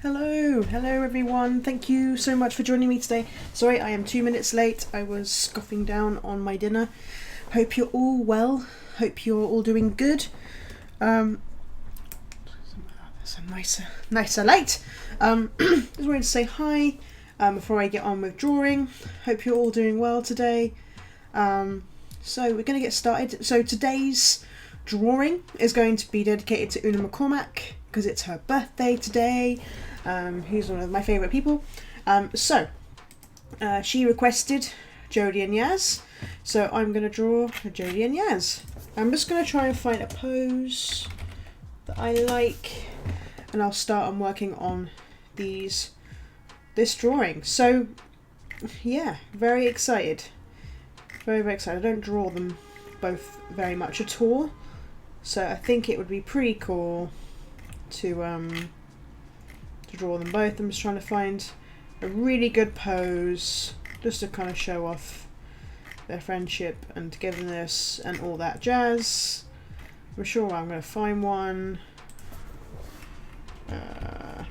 Hello everyone. Thank you so much for joining me today. Sorry, I am 2 minutes late. I was scoffing down on my dinner. Hope you're all well. Hope you're all doing good. That's a nicer light. Just wanted to say hi before I get on with drawing. Hope you're all doing well today. So we're going to get started. So today's drawing is going to be dedicated to Una McCormack because it's her birthday today. Who's one of my favourite people. She requested Jodie and Yaz, so I'm going to draw Jodie and Yaz. I'm just going to try and find a pose that I like, and I'll start on working on this drawing. So yeah, very excited. Very, very excited. I don't draw them both very much at all, so I think it would be pretty cool to draw them both. I'm just trying to find a really good pose just to kind of show off their friendship and togetherness and all that jazz. I'm sure I'm going to find one. I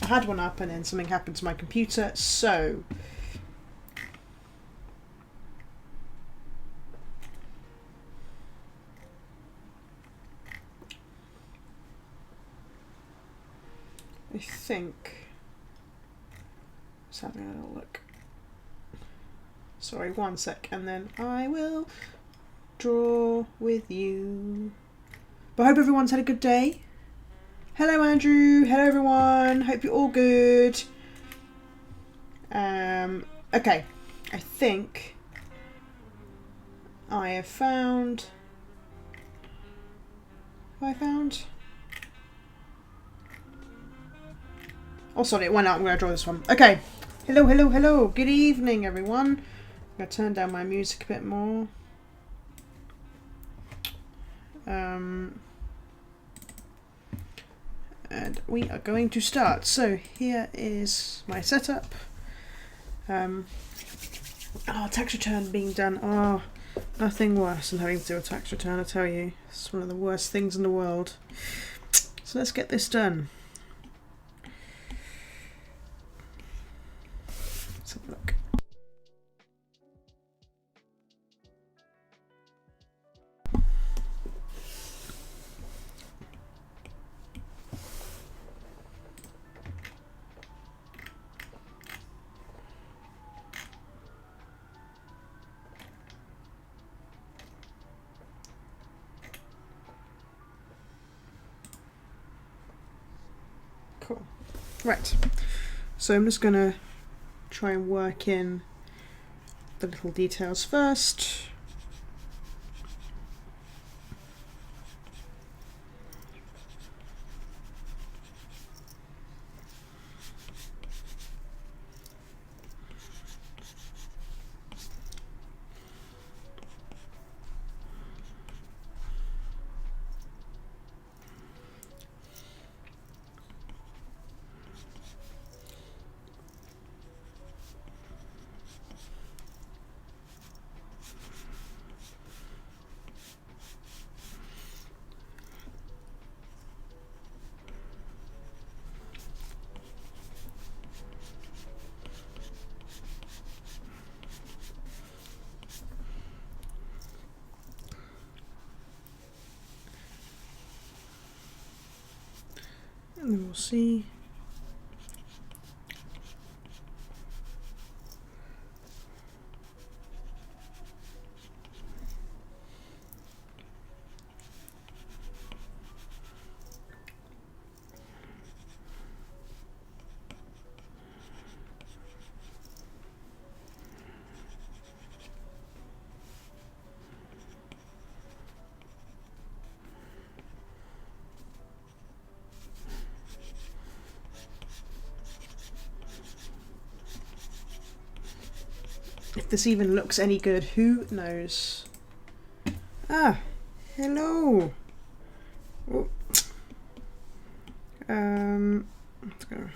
had one up and then something happened to my computer, so I think let's have a little look. Sorry, one sec, and then I will draw with you. But I hope everyone's had a good day. Hello Andrew, hello everyone, hope you're all good. Okay, I think I have found, oh sorry, it went out. I'm going to draw this one. Okay, hello, hello, hello, good evening everyone. I'm going to turn down my music a bit more. And we are going to start. So here is my setup. Tax return being done. Oh, nothing worse than having to do a tax return, I tell you. It's one of the worst things in the world. So let's get this done. Let's have a look. Cool. Right, so I'm just going to try and work in the little details first. And then we'll see. If this even looks any good, who knows? Ah, hello. Oh. Let's go.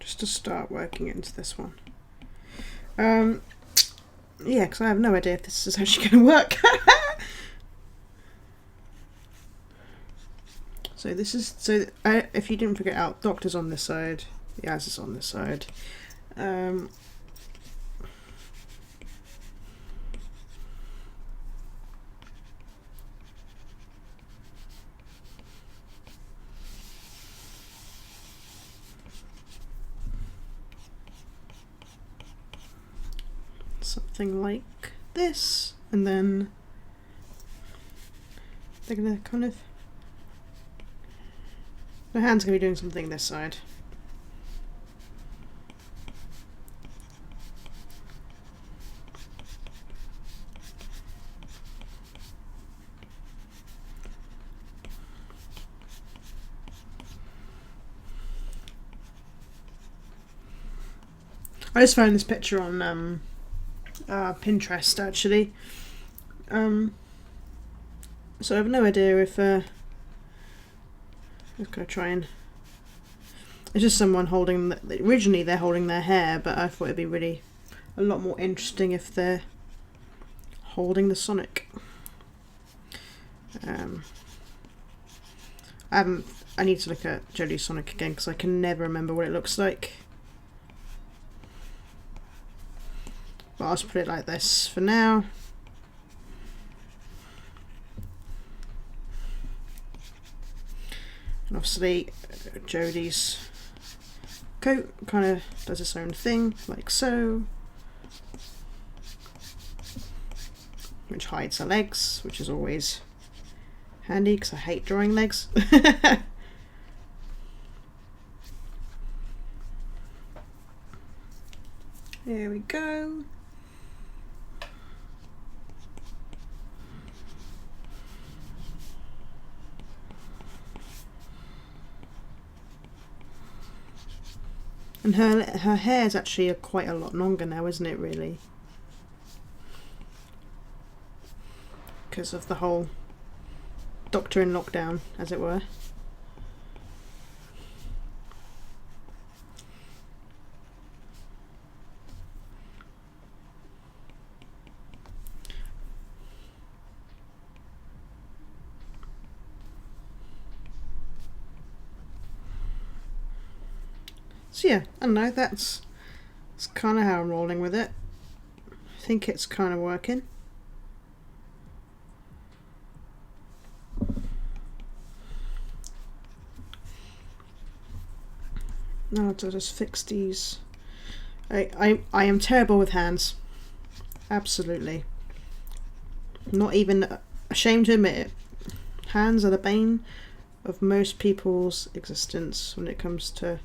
Just to start working into this one. Yeah, because I have no idea if this is actually going to work. So this is, if you didn't figure it out, Doctor's on this side, Yaz is on this side. something like this, and then they're gonna kind of, the hand's gonna be doing something this side. I just found this picture on Pinterest actually. So I have no idea if I'm just gonna try and. It's just someone holding. Originally they're holding their hair, but I thought it'd be really a lot more interesting if they're holding the Sonic. I need to look at Jodie's Sonic again because I can never remember what it looks like. But I'll just put it like this for now. And obviously Jodie's coat kind of does its own thing, like so. Which hides her legs, which is always handy because I hate drawing legs. There we go. And her hair is actually quite a lot longer now, isn't it, really? Because of the whole Doctor in lockdown, as it were. So yeah, I don't know, that's kind of how I'm rolling with it. I think it's kind of working. Now I'll just fix these. I am terrible with hands. Absolutely. Not even ashamed to admit it. Hands are the bane of most people's existence when it comes to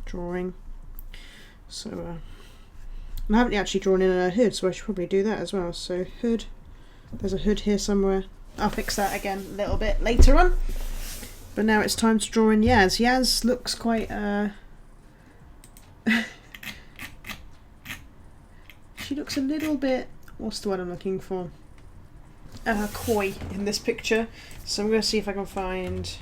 drawing. So and I haven't actually drawn in a hood, so I should probably do that as well. So hood, there's a hood here somewhere. I'll fix that again a little bit later on. But now it's time to draw in Yaz. Yaz looks quite she looks a little bit, what's the word I'm looking for? Coy in this picture. So I'm going to see if I can find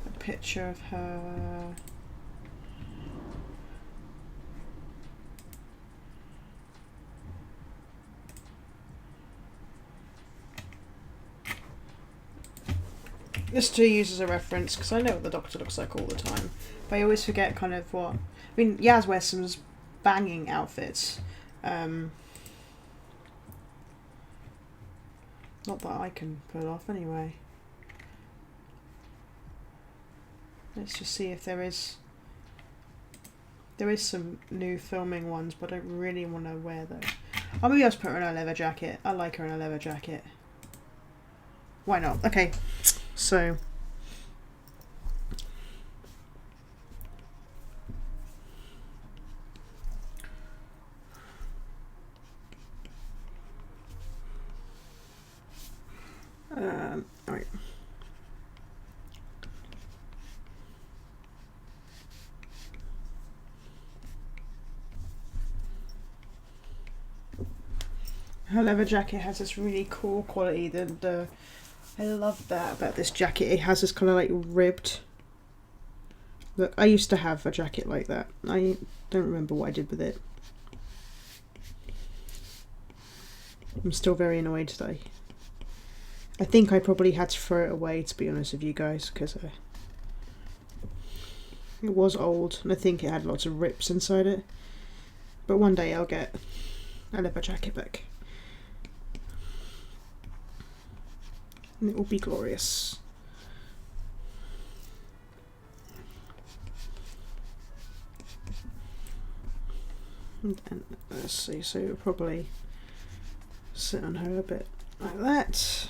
a picture of her. Just to use as a reference, because I know what the Doctor looks like all the time, but I always forget kind of what. I mean, Yaz wears some banging outfits. Not that I can pull off anyway. Let's just see if there is some new filming ones, but I don't really want to wear those. Oh, maybe I'll just put her in a leather jacket. I like her in a leather jacket. Why not? Okay, so all right. Her leather jacket has this really cool quality. I love that about this jacket. It has this kind of like ribbed. Look, I used to have a jacket like that. I don't remember what I did with it. I'm still very annoyed that I think I probably had to throw it away, to be honest with you guys, because it was old and I think it had lots of rips inside it. But one day I'll get a leather jacket back. And it will be glorious. And let's see, so we'll probably sit on her a bit like that.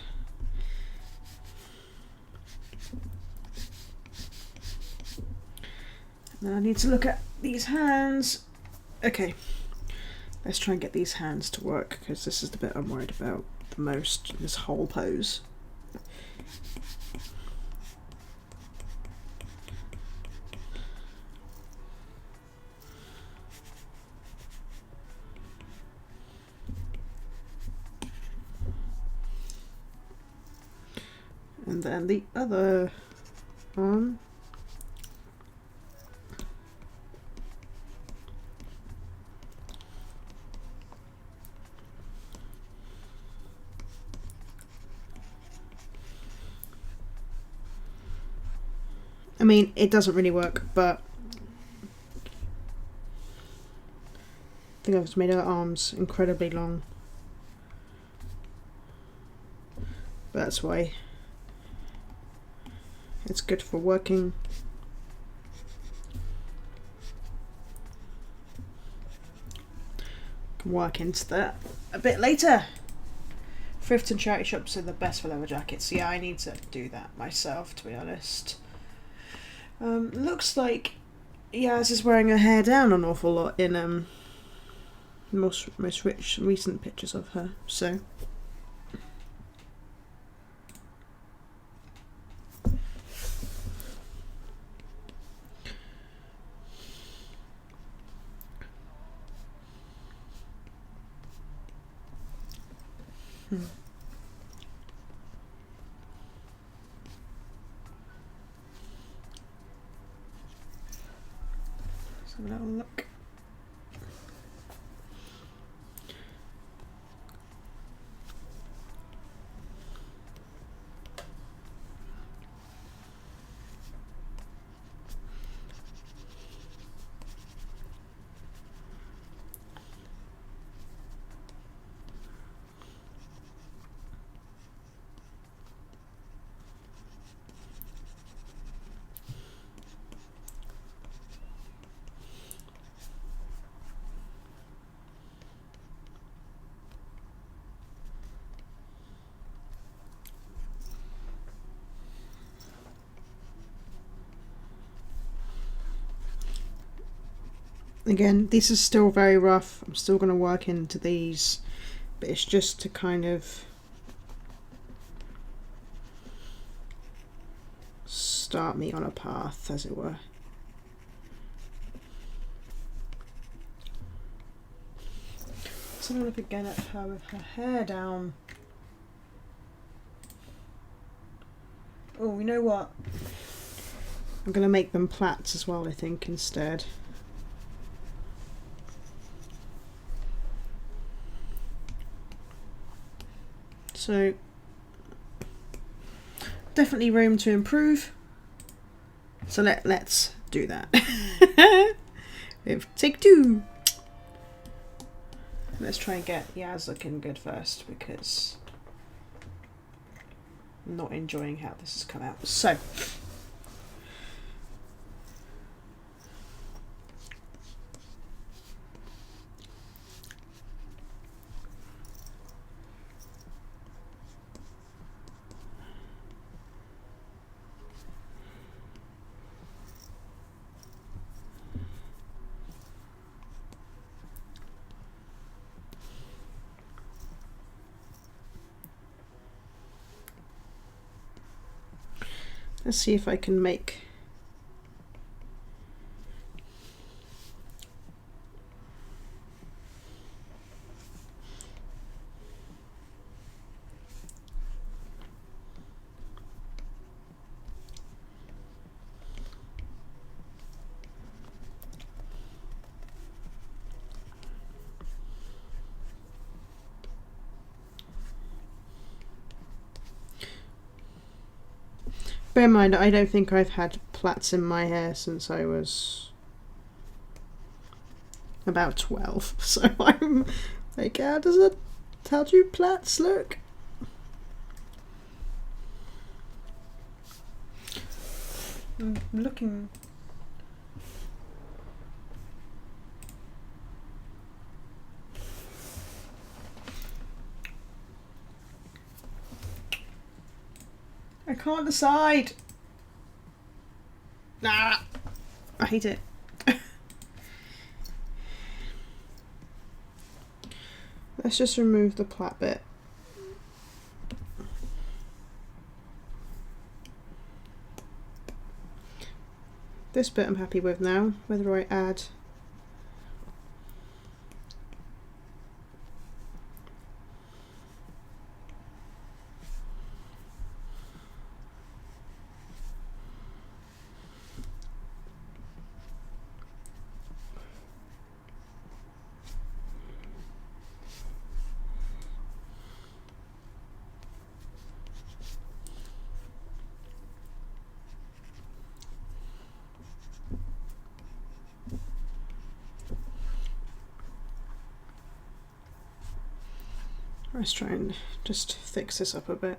And then I need to look at these hands. Okay, let's try and get these hands to work, because this is the bit I'm worried about the most, this whole pose. And then the other arm. I mean, it doesn't really work, but I think I've just made her arms incredibly long. That's why it's good for working. Can work into that a bit later. Thrift and charity shops are the best for leather jackets. Yeah, I need to do that myself, to be honest. Looks like Yaz is wearing her hair down an awful lot in most recent pictures of her. So. Let's have a little look. Again, this is still very rough. I'm still going to work into these, but it's just to kind of start me on a path, as it were. So I'm going to look again at her with her hair down. Oh, you know what? I'm going to make them plaits as well, I think, instead. So, definitely room to improve. So let's do that. Take two. Let's try and get Yaz looking good first, because I'm not enjoying how this has come out. So. Let's see if I can make bear in mind, I don't think I've had plaits in my hair since I was about 12. So I'm like, how do plaits look? I'm looking. I can't decide. Nah. I hate it. Let's just remove the plait bit. This bit I'm happy with now. Whether I add let's try and just fix this up a bit.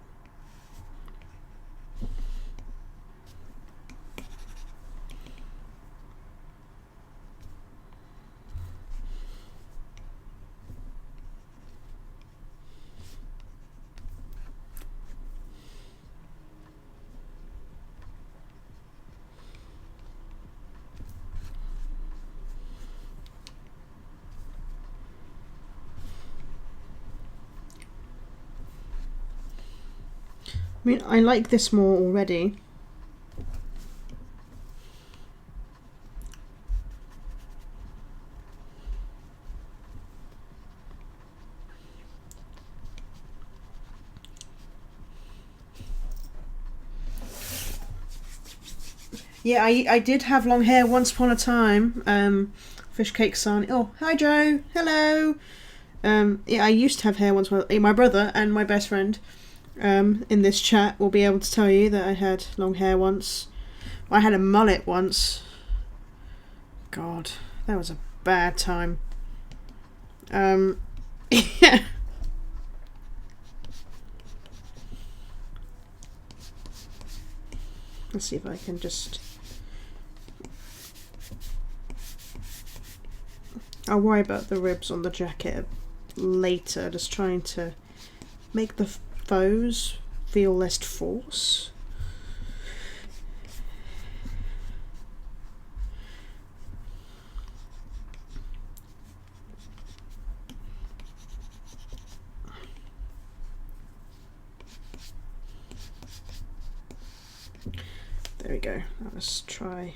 I mean, I like this more already. Yeah, I did have long hair once upon a time. Fish cake son. Oh, hi Joe. Hello. Yeah, I used to have hair once. My brother and my best friend in this chat will be able to tell you that I had long hair once. I had a mullet once. God, that was a bad time. Yeah. Let's see if I can just... I'll worry about the ribs on the jacket later, just trying to make the faux feel less false. There we go. Let's try.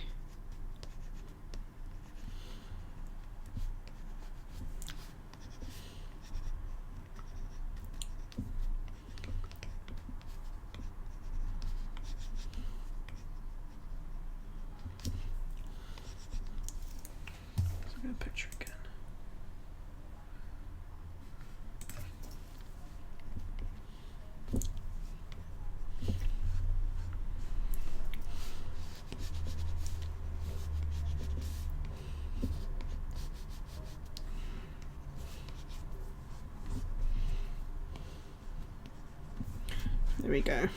Look at the picture again. There we go.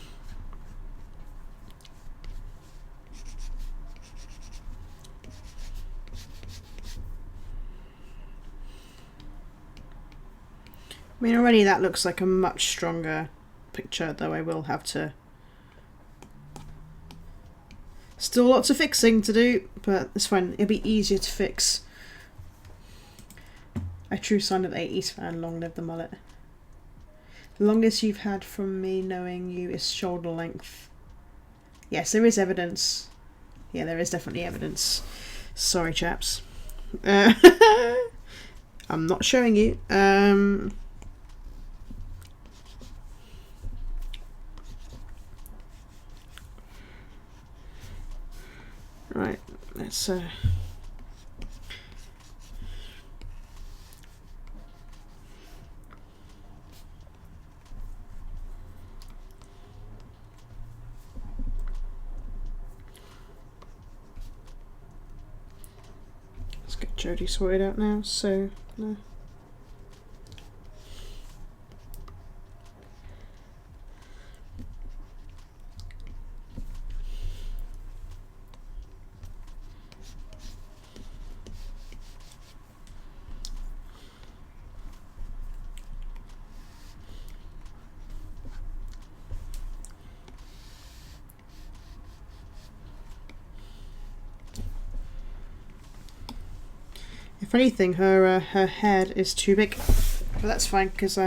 I mean, already that looks like a much stronger picture, though I will have to... Still lots of fixing to do, but it's fine. It'll be easier to fix. A true sign of the 80s fan, long live the mullet. The longest you've had from me knowing you is shoulder length. Yes, there is evidence. Yeah, there is definitely evidence. Sorry, chaps. I'm not showing you. Right, let's get Jodie sorted out now, so no. If anything, her head is too big, but that's fine because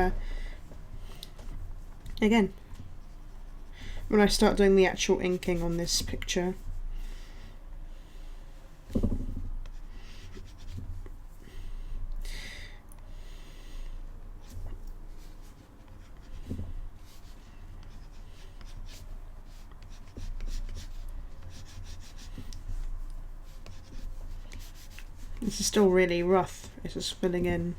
again, when I start doing the actual inking on this picture, this is still really rough. It's just filling in.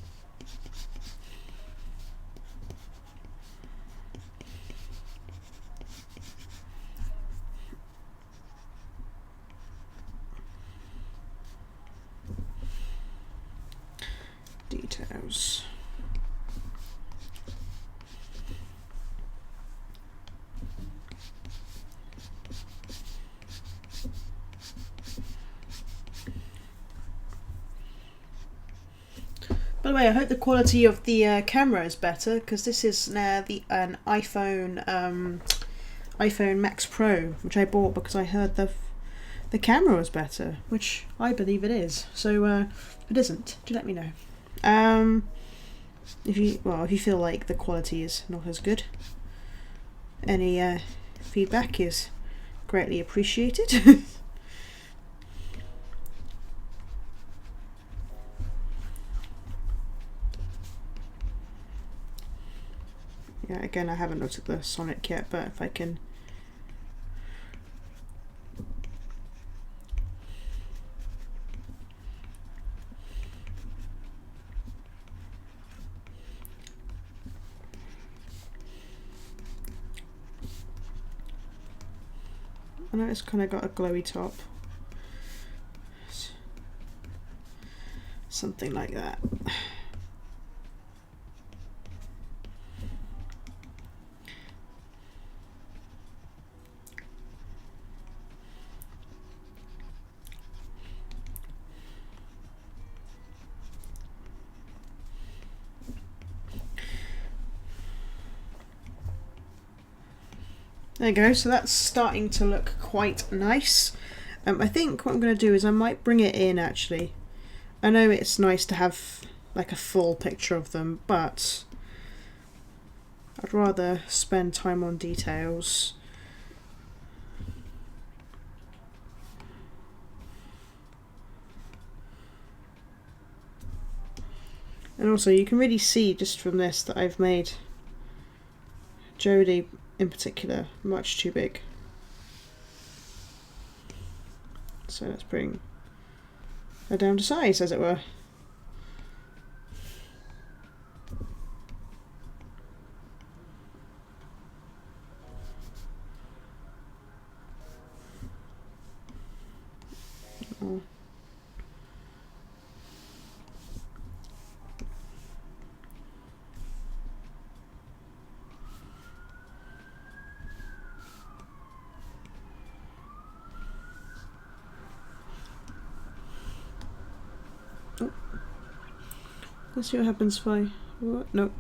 Details. By the way, I hope the quality of the camera is better, because this is now an iPhone iPhone Max Pro, which I bought because I heard the camera was better, which I believe it is. So if it isn't, do let me know. If you feel like the quality is not as good, any feedback is greatly appreciated. Yeah, again, I haven't looked at the Sonic yet, but if I can... I know it's kind of got a glowy top. Something like that. There you go, so that's starting to look quite nice. I think what I'm going to do is I might bring it in actually. I know it's nice to have like a full picture of them, but I'd rather spend time on details. And also you can really see just from this that I've made Jodie in particular much too big. So let's bring her down to size, as it were. Oh. Let's see what happens if I... What? Nope.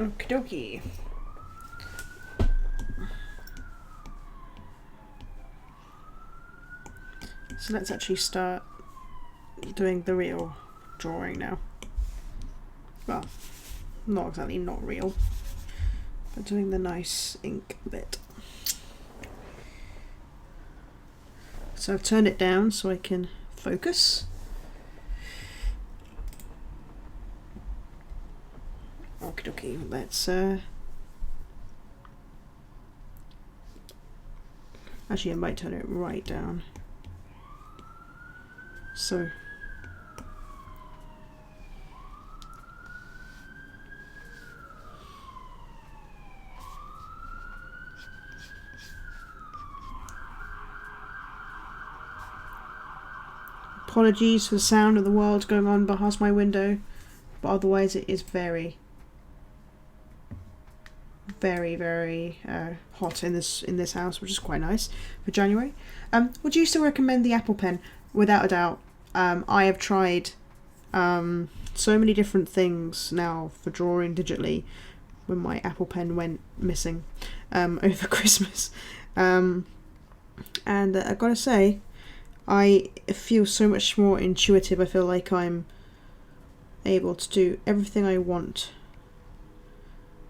Okie dokie. So let's actually start doing the real drawing now. Well, not exactly not real, but doing the nice ink bit. So I've turned it down so I can focus. Okie dokie, let's actually I might turn it right down. So apologies for the sound of the world going on behind my window, but otherwise it is very hot in this house, which is quite nice for January. Would you still recommend the Apple Pen? Without a doubt. I have tried so many different things now for drawing digitally when my Apple Pen went missing over Christmas. And I've got to say, I feel so much more intuitive. I feel like I'm able to do everything I want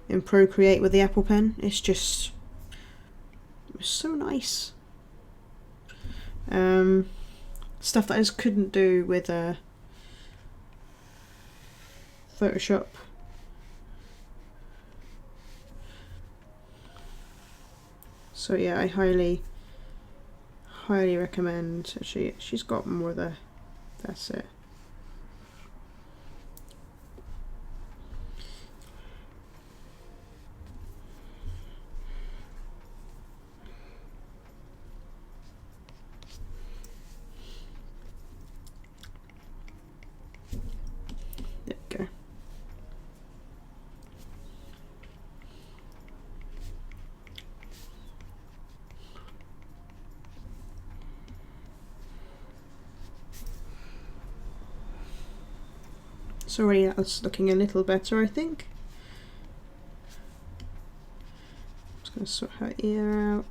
in Procreate with the Apple Pen. It's just so nice. Stuff that I just couldn't do with Photoshop. So yeah, I highly recommend. Actually, she's got more there. That's it. There we go. Sorry, that's looking a little better, I think. Just going to sort her ear out.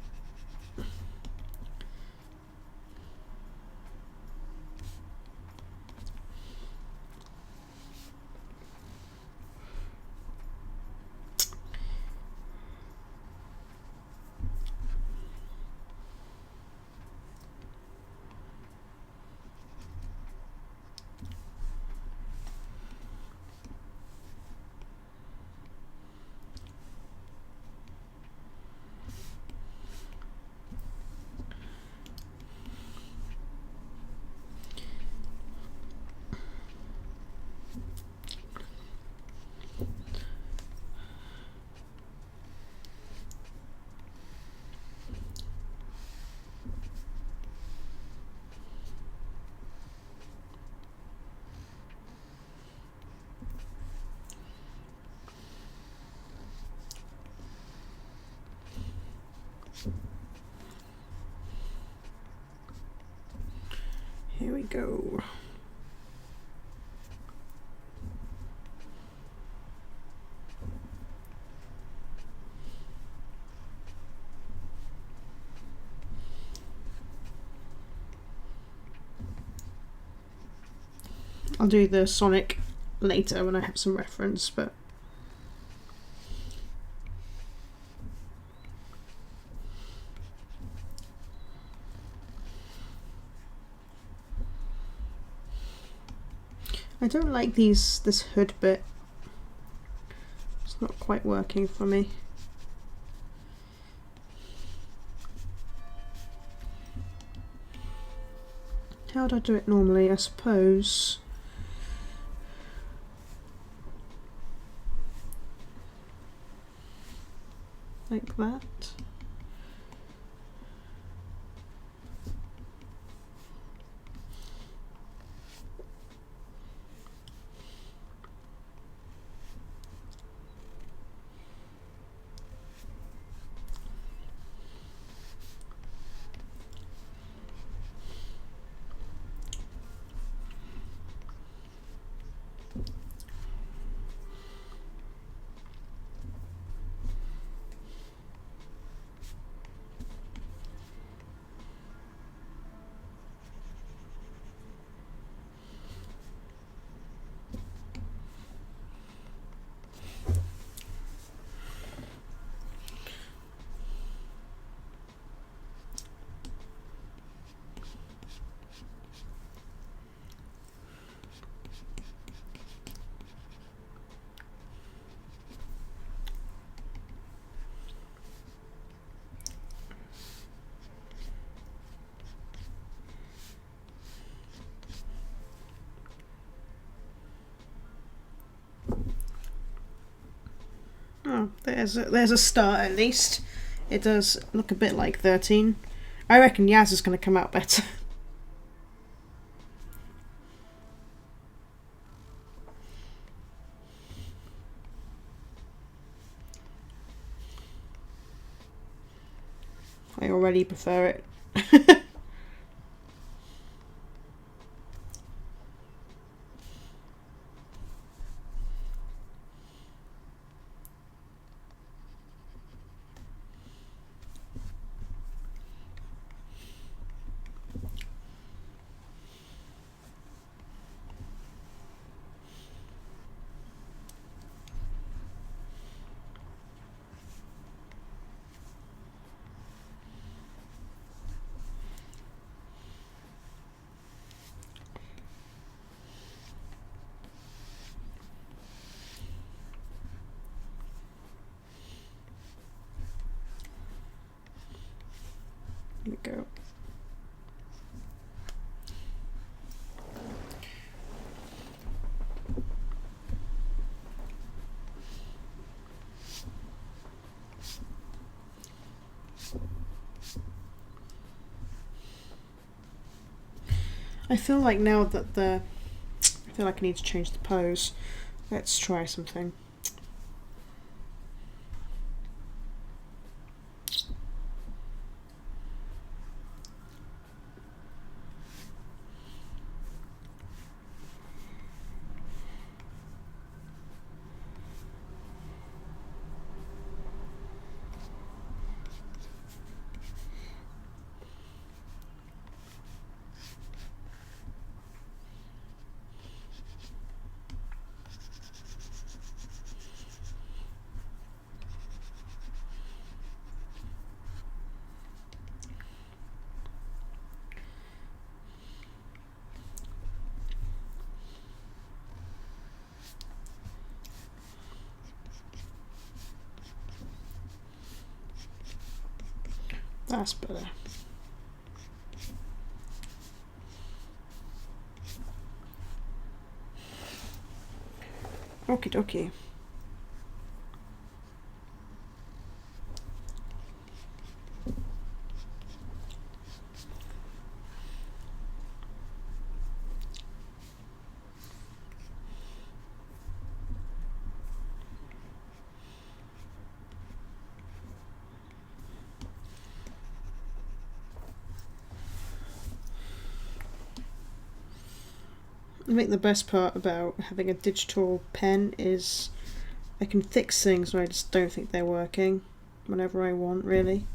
Here we go. I'll do the Sonic later when I have some reference, but I don't like this hood bit. It's not quite working for me. How would I do it normally? I suppose like that. Oh, there's a start at least. It does look a bit like 13. I reckon Yaz is going to come out better. I already prefer it. I feel like now that I feel like I need to change the pose. Let's try something. That's better. Okie dokie. I think the best part about having a digital pen is I can fix things when I just don't think they're working whenever I want, really.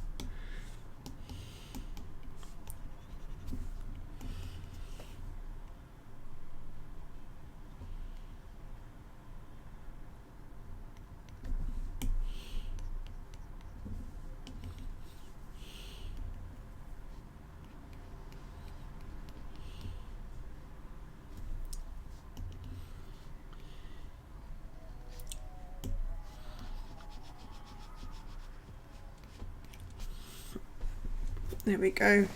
There we go.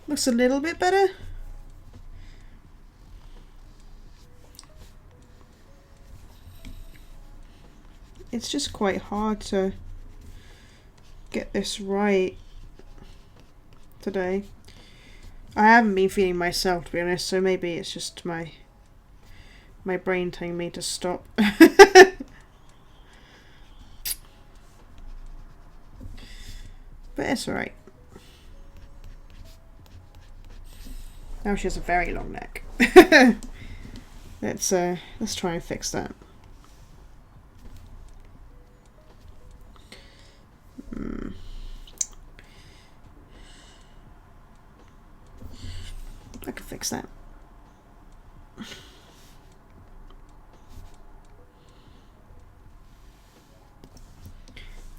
Looks a little bit better. It's just quite hard to get this right today. I haven't been feeling myself, to be honest, so maybe it's just my brain telling me to stop. But it's alright. Now she has a very long neck. Let's try and fix that. I can fix that. I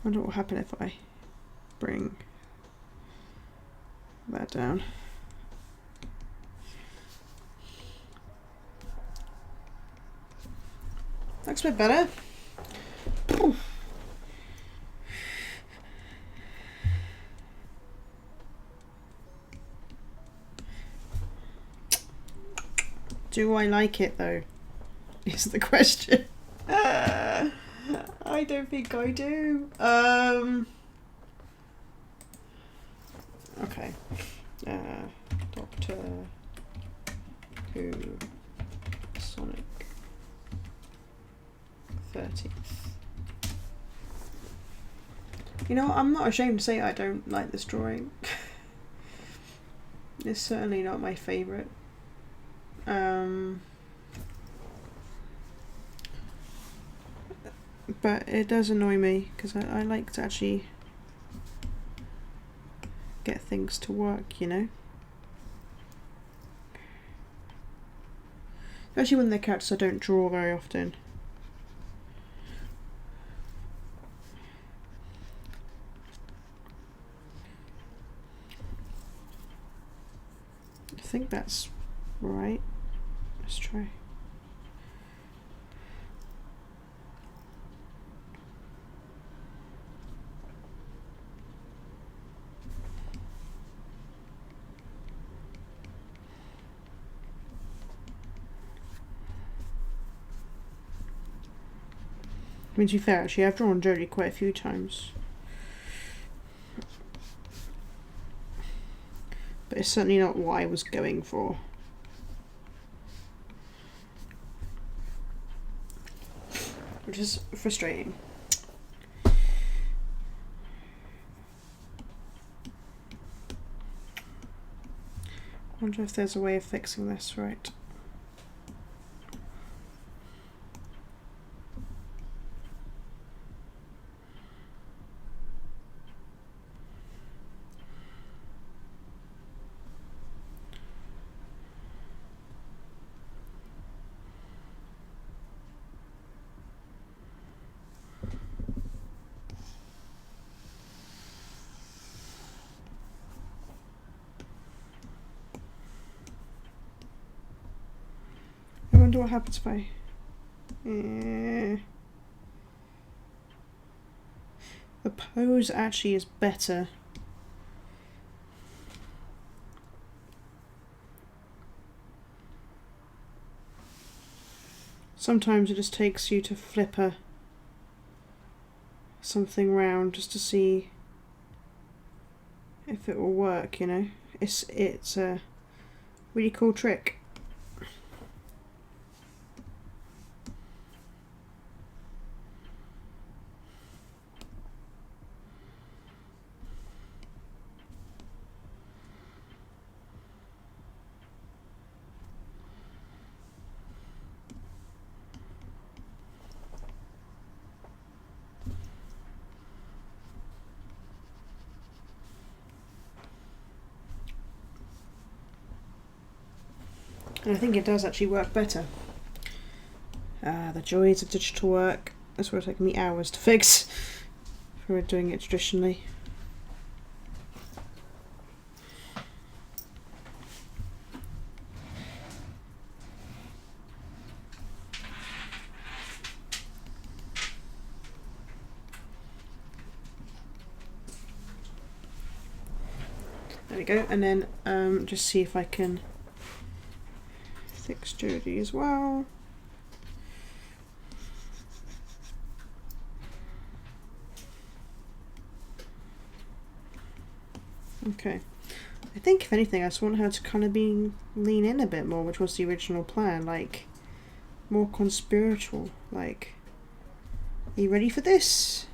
wonder what will happen if I bring that down. Looks a bit better. Oof. Do I like it though? Is the question. I don't think I do. Okay. Doctor Who Sonic 13th. You know, I'm not ashamed to say I don't like this drawing. It's certainly not my favourite. But it does annoy me because I like to actually get things to work, you know? Especially when they're characters I don't draw very often. I think that's right. Let's try. I mean, to be fair, actually, I've drawn Jodie quite a few times. But it's certainly not what I was going for. which is frustrating. I wonder if there's a way of fixing this right. I wonder what happens if I... The pose actually is better. Sometimes it just takes you to flip something round just to see if it will work, you know. It's a really cool trick. And I think it does actually work better. The joys of digital work. This would have taken me hours to fix if we were doing it traditionally. There we go, and then just see if I can fix Jodie as well. Okay, I think if anything I just want her to kind of lean in a bit more, which was the original plan, like more conspiratorial, like, are you ready for this?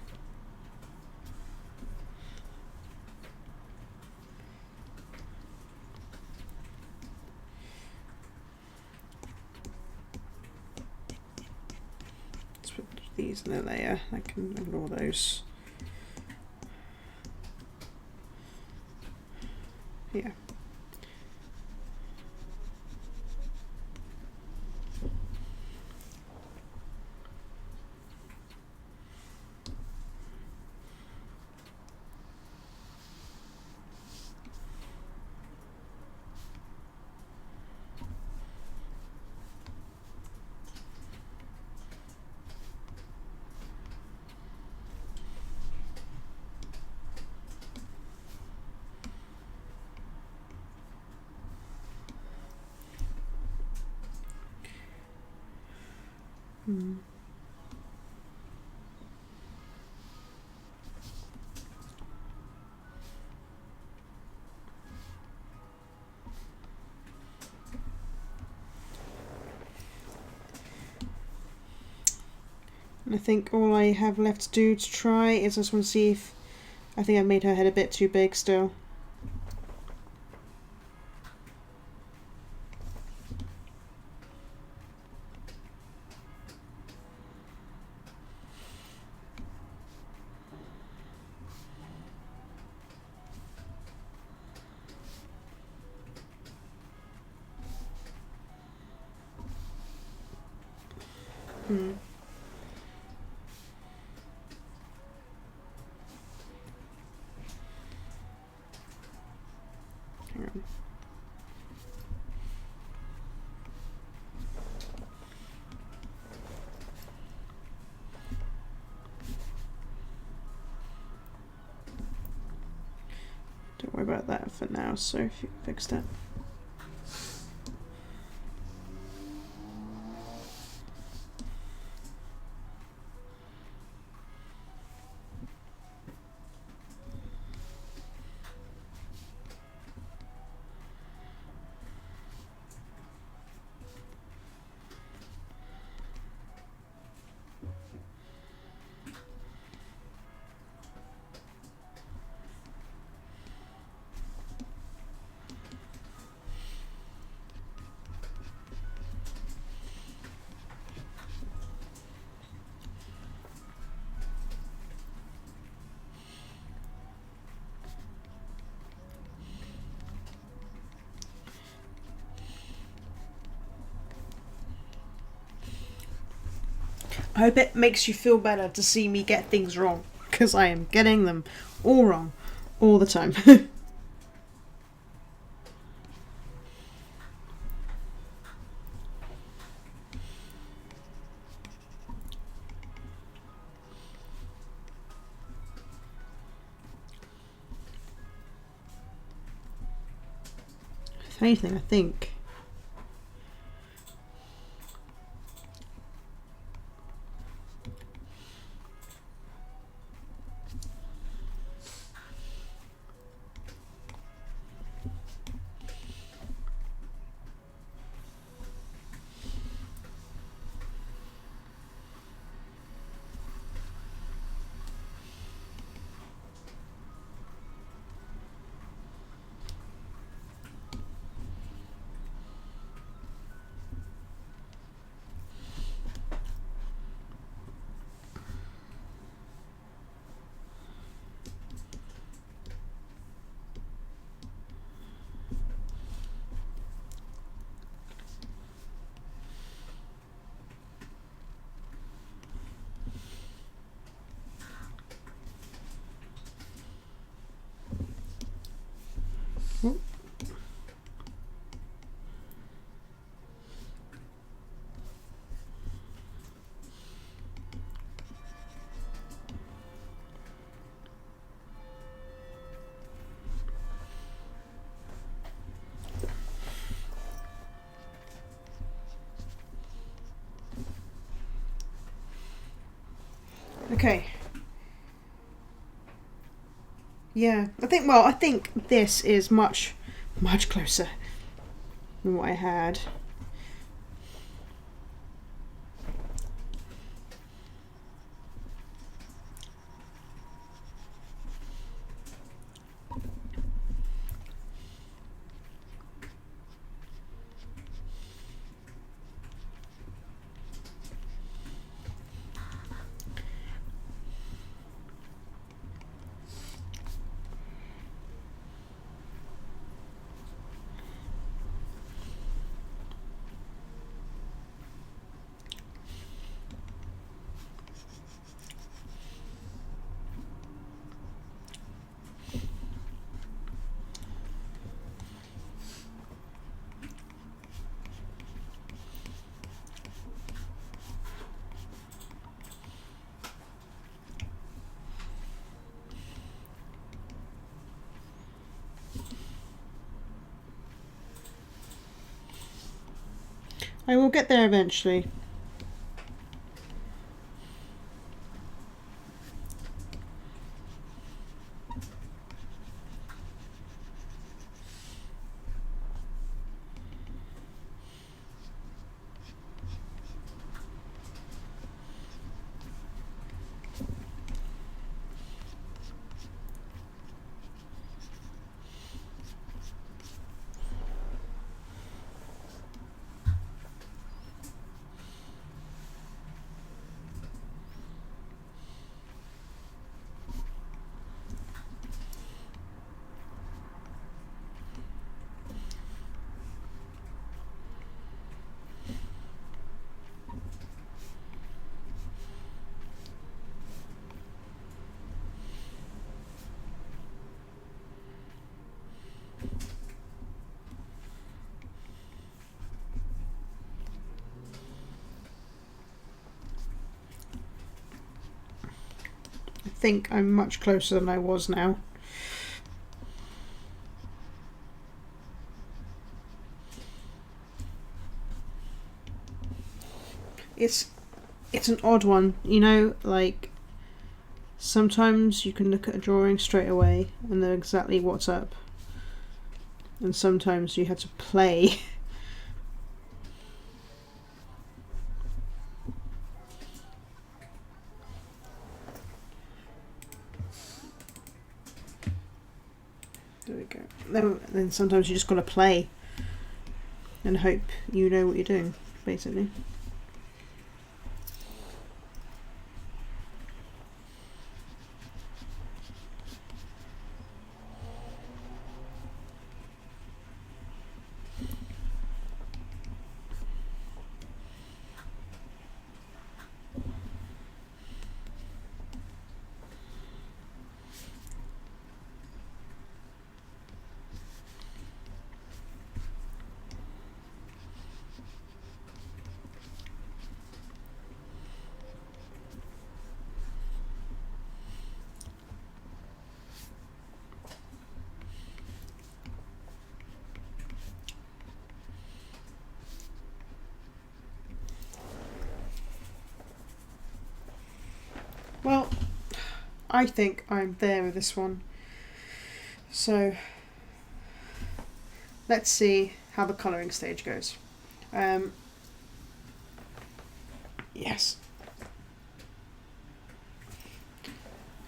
Let's put these in a layer, I can ignore those. Yeah. And I think all I have left to do to try is I just want to see if I think I've made her head a bit too big still. Hang on. Don't worry about that for now, so if you can fix that. I hope it makes you feel better to see me get things wrong, because I am getting them all wrong all the time. If anything, I think okay. Yeah, I think this is much closer than what I had. I will get there eventually. I think I'm much closer than I was now. It's an odd one, you know, like sometimes you can look at a drawing straight away and know exactly what's up, and sometimes you have to play. There we go. Then sometimes you just gotta play and hope you know what you're doing, basically. Well, I think I'm there with this one. So let's see how the colouring stage goes. Yes.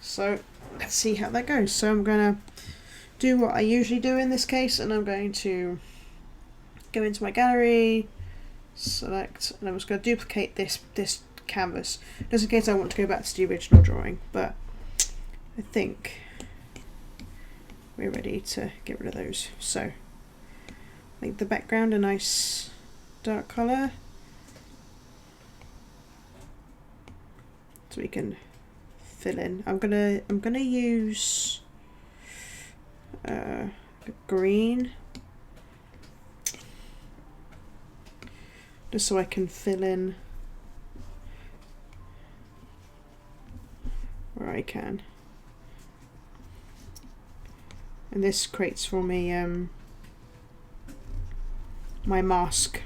So let's see how that goes. So I'm going to do what I usually do in this case, and I'm going to go into my gallery, select, and I'm just going to duplicate this canvas, just in case I want to go back to the original drawing, but I think we're ready to get rid of those. So make the background a nice dark colour so we can fill in. I'm gonna use green just so I can fill in where I can. And this creates for me my mask.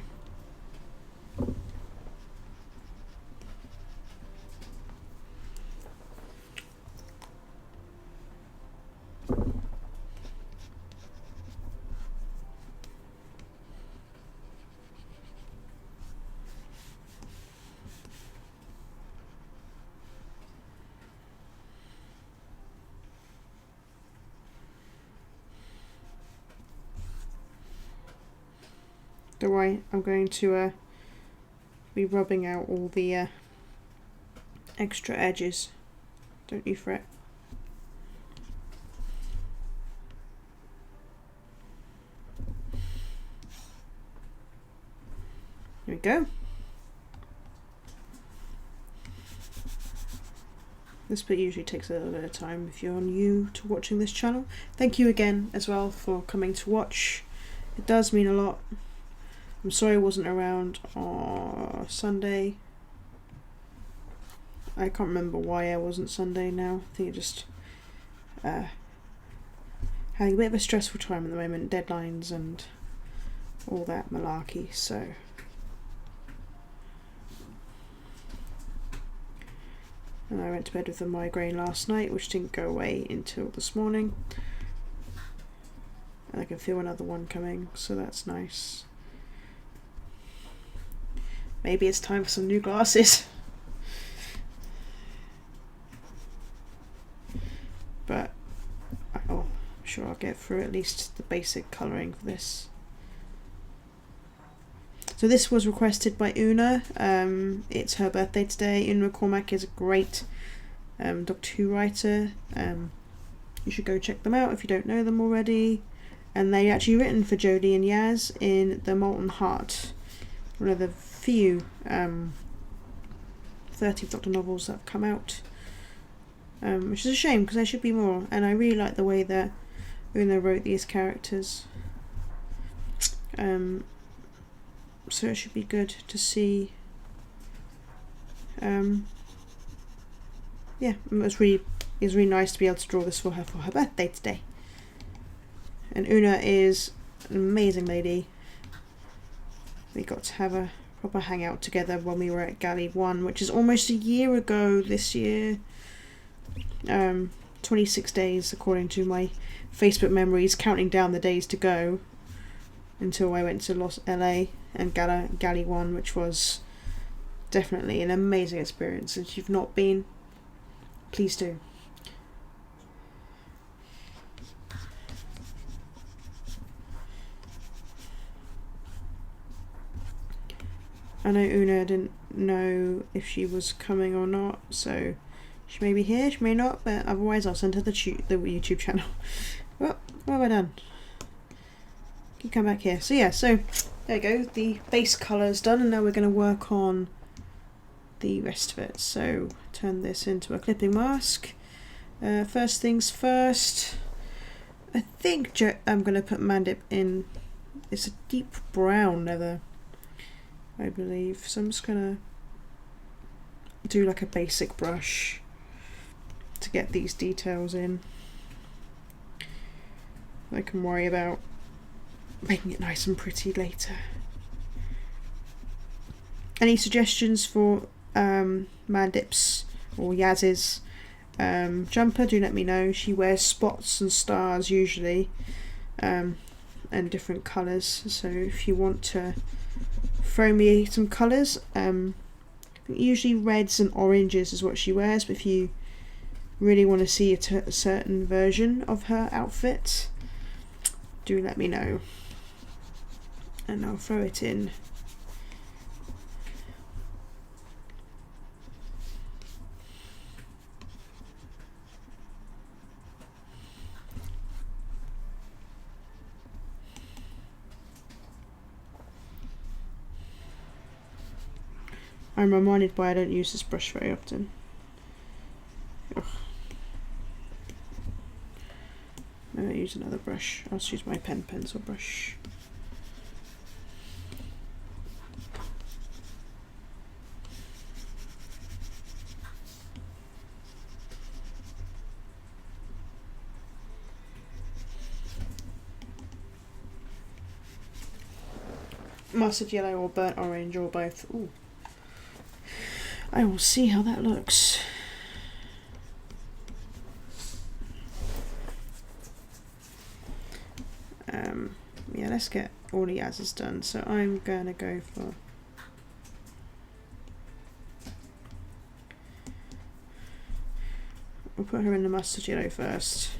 Don't worry, I'm going to be rubbing out all the extra edges. Don't you fret. There we go. This bit usually takes a little bit of time if you're new to watching this channel. Thank you again as well for coming to watch. It does mean a lot. I'm sorry I wasn't around on Sunday. I can't remember why I wasn't Sunday now. I think it just having a bit of a stressful time at the moment, deadlines and all that malarkey, so and I went to bed with a migraine last night, which didn't go away until this morning. And I can feel another one coming, so that's nice. Maybe it's time for some new glasses. But I'm sure I'll get through at least the basic colouring for this. So this was requested by Una. It's her birthday today. Una McCormack is a great Doctor Who writer. You should go check them out if you don't know them already. And they actually written for Jodie and Yaz in The Molten Heart, one of the few 13th Doctor novels that have come out, which is a shame because there should be more, and I really like the way that Una wrote these characters, so it should be good to see. Yeah, it was really nice to be able to draw this for her birthday today. And Una is an amazing lady. We got to have a proper hangout together when we were at Galley 1, which is almost a year ago this year. 26 days according to my Facebook memories, counting down the days to go until I went to LA and Galley 1, which was definitely an amazing experience. If you've not been, please do. I know Una didn't know if she was coming or not, so she may be here, she may not, but otherwise I'll send her the YouTube channel. Well, what have I done? Can you come back here? So yeah, so there you go, the base colour's done, and now we're going to work on the rest of it. So turn this into a clipping mask. First things first, I think I'm going to put Mandip in, it's a deep brown leather, I believe, so I'm just gonna do like a basic brush to get these details in. I can worry about making it nice and pretty later. Any suggestions for Mandip's or Yaz's jumper, do let me know. She wears spots and stars usually, and different colours, so if you want to throw me some colours, I think usually reds and oranges is what she wears, but if you really want to see a certain version of her outfit, do let me know and I'll throw it in. I'm reminded why I don't use this brush very often. Ugh. Maybe I'll use another brush. I'll just use my pen pencil brush. Mustard yellow or burnt orange or both. Ooh. I will see how that looks. Yeah, let's get all the Yaz's done. So I'm gonna go for we'll put her in the mustard yellow first.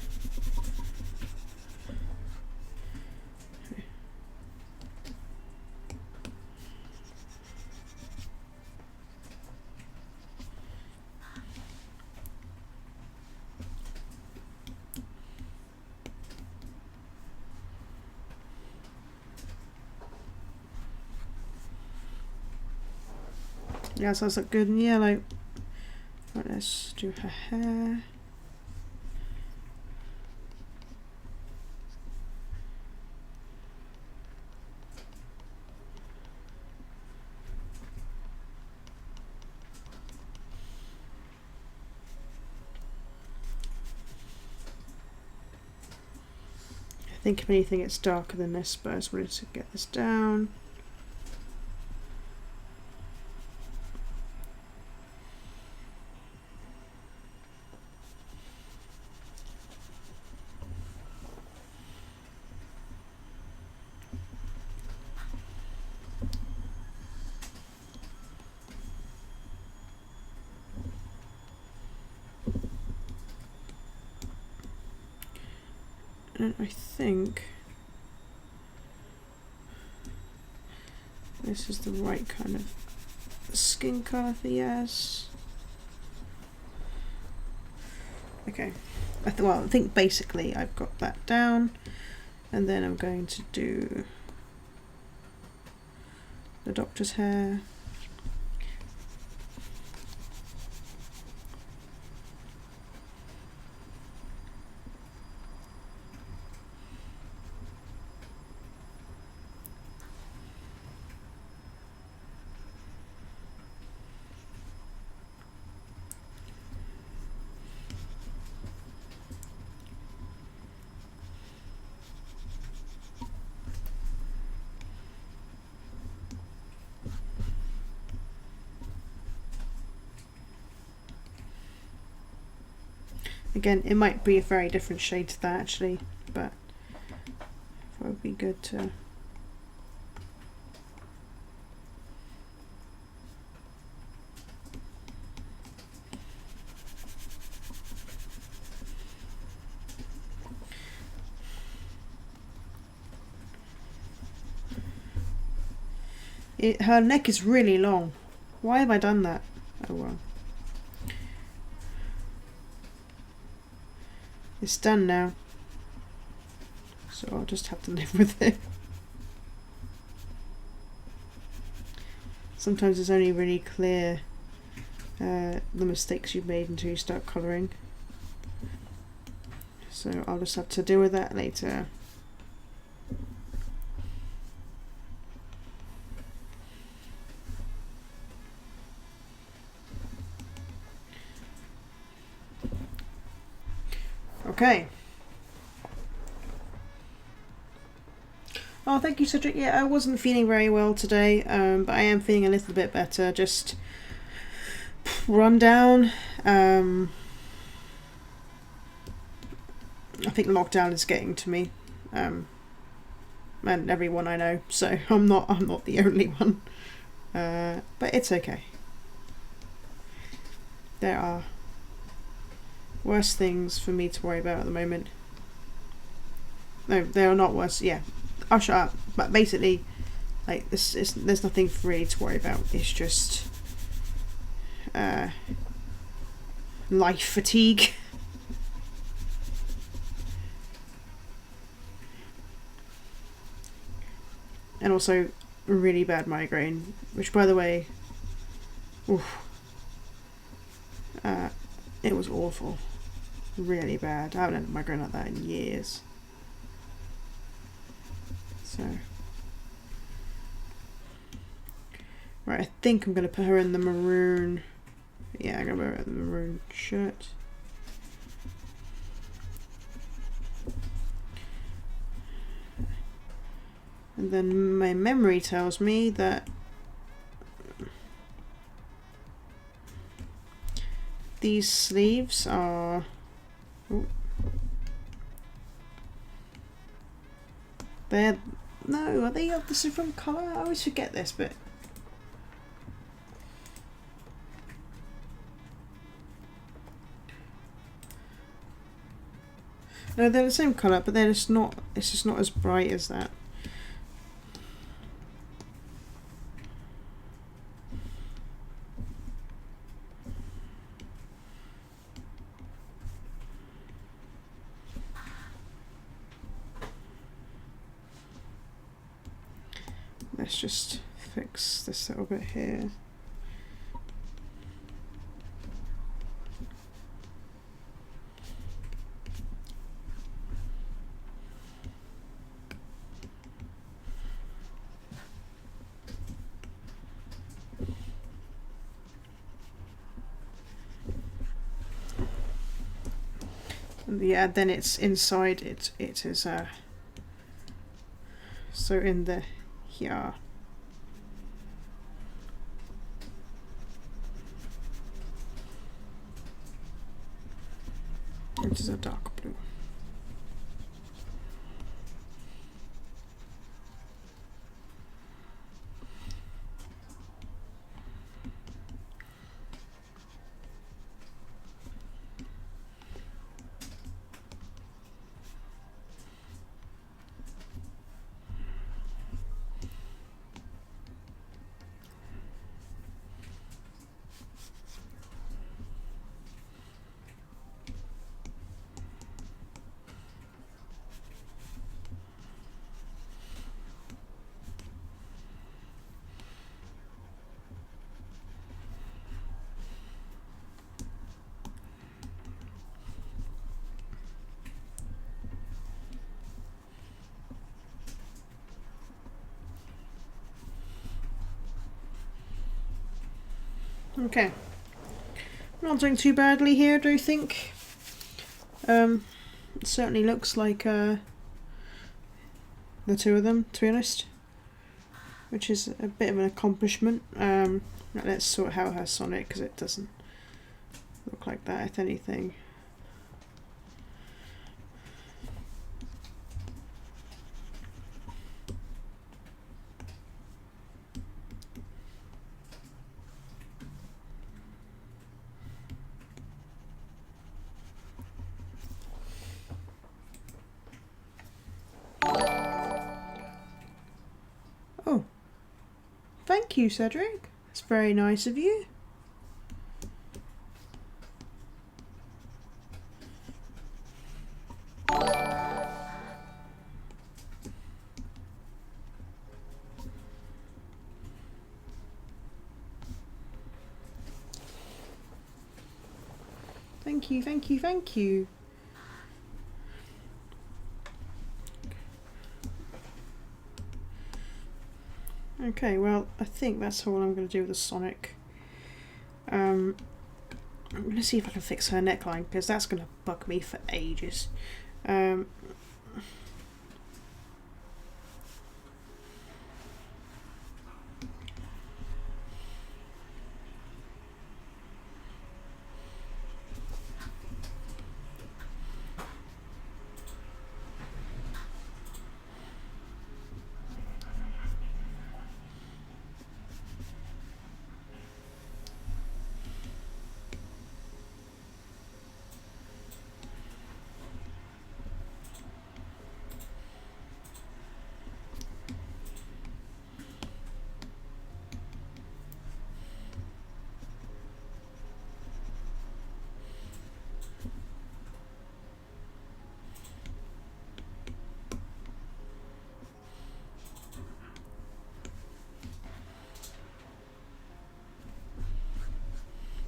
Yeah, so that's look good in yellow. Right, let's do her hair. I think if anything it's darker than this, but I just wanted to get this down. And I think this is the right kind of skin colour for Yaz. Okay, I think basically I've got that down, and then I'm going to do the doctor's hair. Again, it might be a very different shade to that actually, but it would be good to her neck is really long. Why have I done that? Oh well. It's done now, so I'll just have to live with it. Sometimes it's only really clear the mistakes you've made until you start colouring. So I'll just have to deal with that later. Okay. Oh, thank you, Cedric. Yeah, I wasn't feeling very well today, but I am feeling a little bit better. Just run down. I think lockdown is getting to me, and everyone I know. So I'm not the only one, but it's okay. There are worse things for me to worry about at the moment. No, they are not worse. Yeah, I'll shut up. But basically, like there's nothing really to worry about. It's just life fatigue. And also really bad migraine, which, by the way, oof, it was awful. Really bad. I haven't had a migraine like that in years. So, right, I think I'm going to put her in the maroon. Yeah, I'm going to wear her in the maroon shirt. And then my memory tells me that these sleeves are... Ooh, they're... No, are they of the different colour? I always forget this bit. No, they're the same colour, but they're just not... It's just not as bright as that. Let's just fix this little bit here. And yeah, then it's inside it is so in the here. Which is a dark blue. Okay. Not doing too badly here, do you think? It certainly looks like the two of them, to be honest. Which is a bit of an accomplishment. Let's sort out her sonnet, because it doesn't look like that, if anything. Oh, thank you, Cedric. It's very nice of you. Thank you, thank you, thank you. Okay, well, I think that's all I'm going to do with the Sonic. I'm going to see if I can fix her neckline, because that's going to bug me for ages.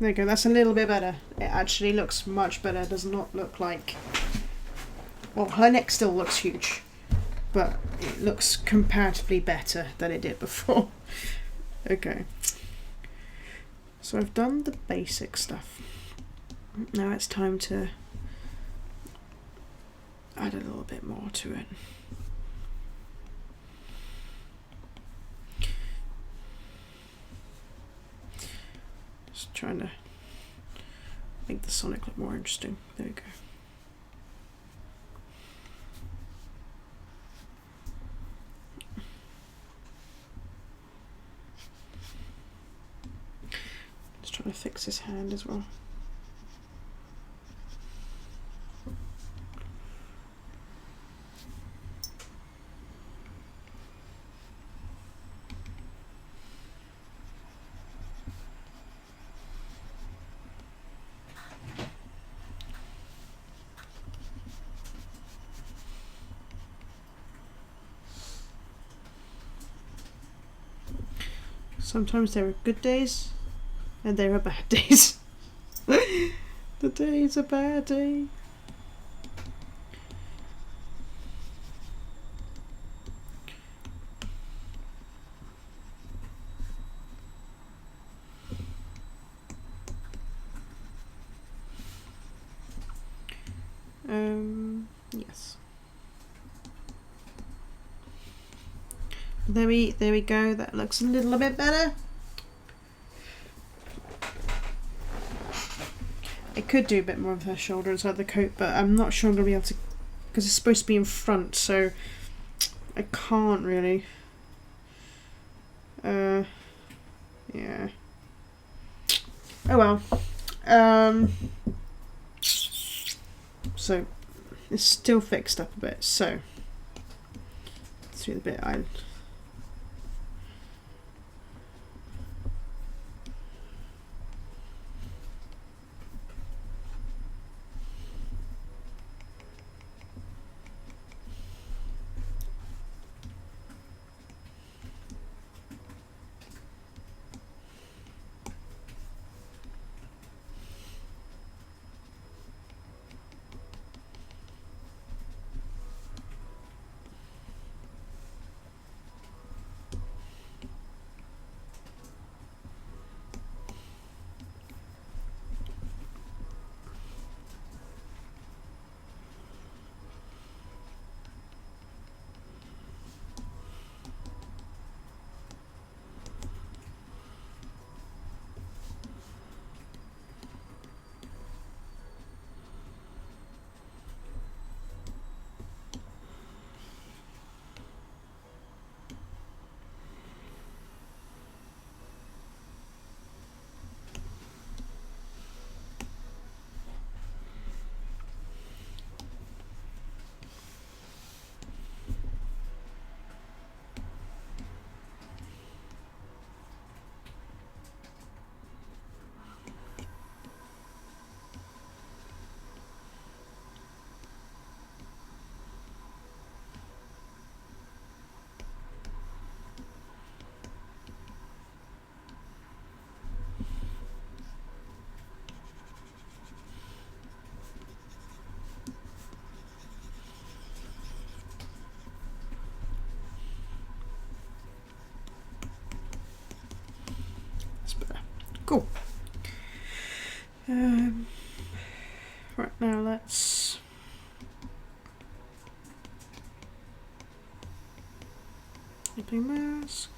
There you go, that's a little bit better. It actually looks much better. It does not look like... Well, her neck still looks huge, but it looks comparatively better than it did before. Okay. So I've done the basic stuff. Now it's time to add a little bit more to it. Just trying to make the Sonic look more interesting. There we go. Just trying to fix his hand as well. Sometimes there are good days and there are bad days. The day is a bad day. Yes. There we go. That looks a little bit better. I could do a bit more of her shoulder inside the coat, but I'm not sure I'm going to be able to, because it's supposed to be in front, so I can't really. Yeah. Oh well. So it's still fixed up a bit, so let's do the bit I... Cool. Right, now let's open mask.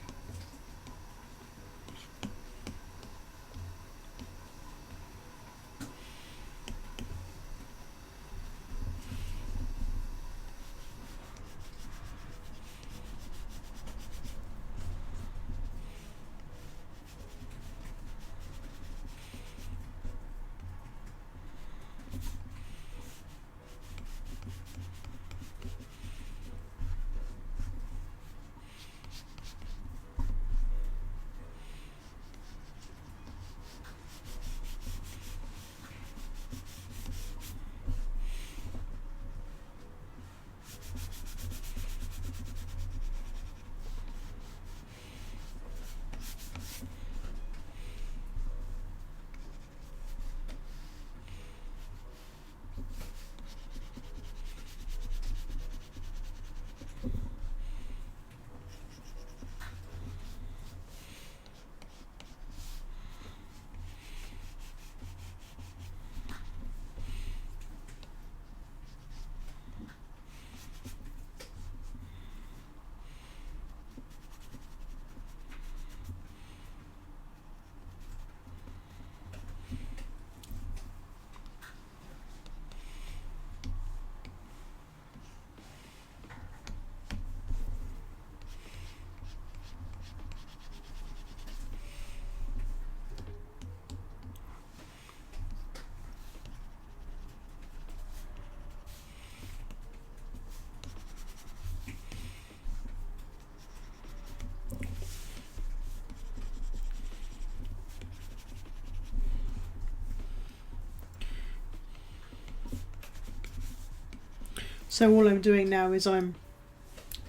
So all I'm doing now is I'm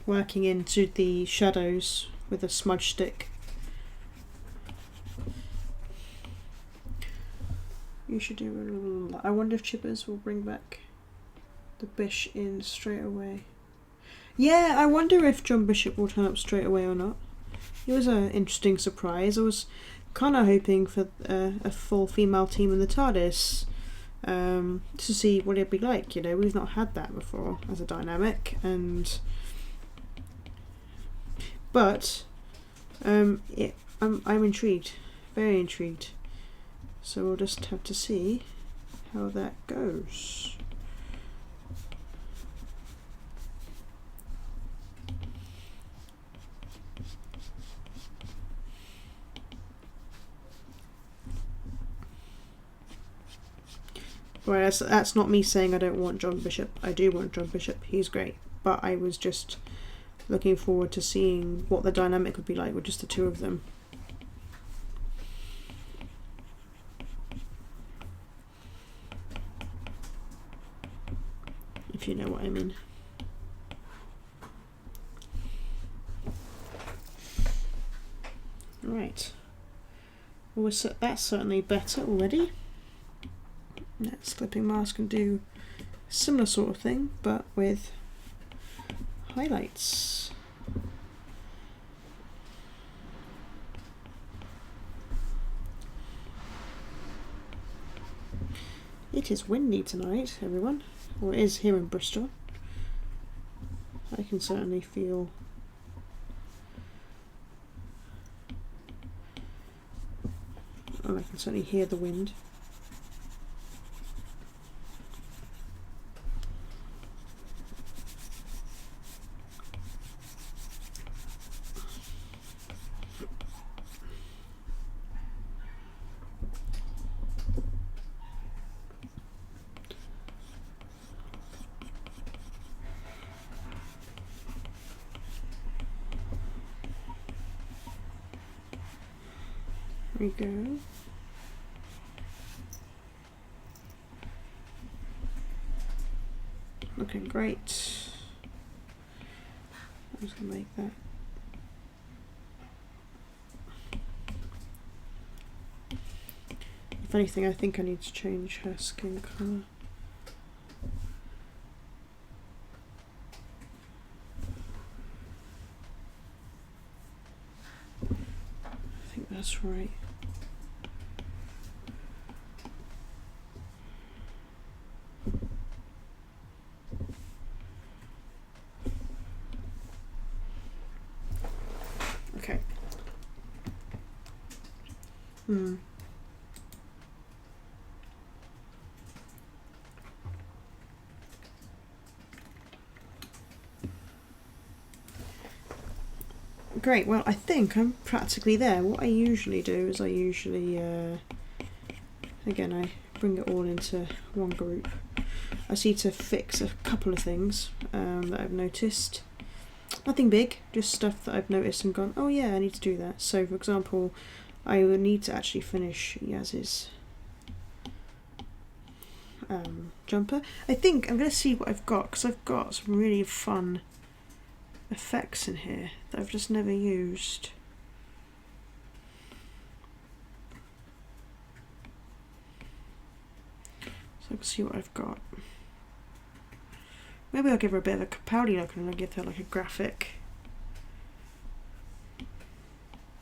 working into the shadows with a smudge stick. You should do. I wonder if Chippers will bring back the Bish in straight away. Yeah, I wonder if John Bishop will turn up straight away or not. It was an interesting surprise. I was kind of hoping for a full female team in the TARDIS to see what it'd be like. You know, we've not had that before as a dynamic, but I'm intrigued, very intrigued. So we'll just have to see how that goes. Whereas that's not me saying I don't want John Bishop. I do want John Bishop. He's great. But I was just looking forward to seeing what the dynamic would be like with just the two of them. If you know what I mean. Right. Well, that's certainly better already. Let's Slipping Mask and do a similar sort of thing, but with highlights. It is windy tonight, everyone. Or it is here in Bristol. I can certainly feel I can certainly hear the wind. There we go. Looking great. I'm just going to make that. If anything, I think I need to change her skin colour. I think that's right. Okay. Great, well I think I'm practically there. What I usually do is again I bring it all into one group. I just need to fix a couple of things that I've noticed. Nothing big, just stuff that I've noticed and gone, oh yeah, I need to do that. So for example, I will need to actually finish Yaz's jumper. I think I'm going to see what I've got, because I've got some really fun effects in here that I've just never used. So I can see what I've got. Maybe I'll give her a bit of a Capaldi look and I'll give her like a graphic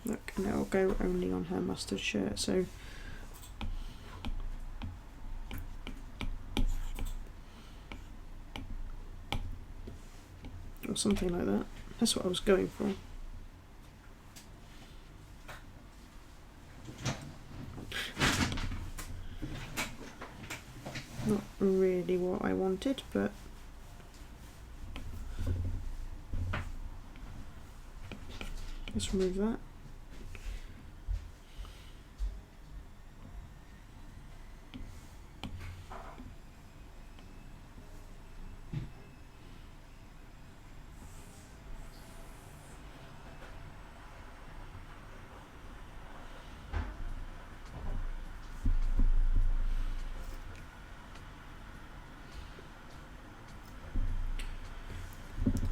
look, and it'll go only on her mustard shirt. So or something like that. That's what I was going for. Not really what I wanted, but let's remove that.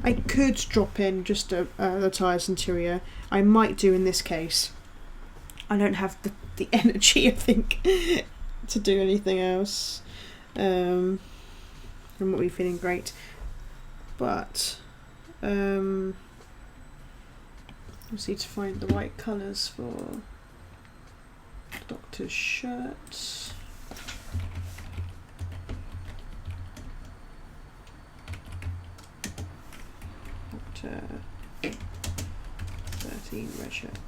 I could drop in just the TARDIS interior. I might do in this case. I don't have the energy, I think, to do anything else. I'm not really feeling great. But just need to find the right colours for the Doctor's shirts. Doctor 13 red shirt.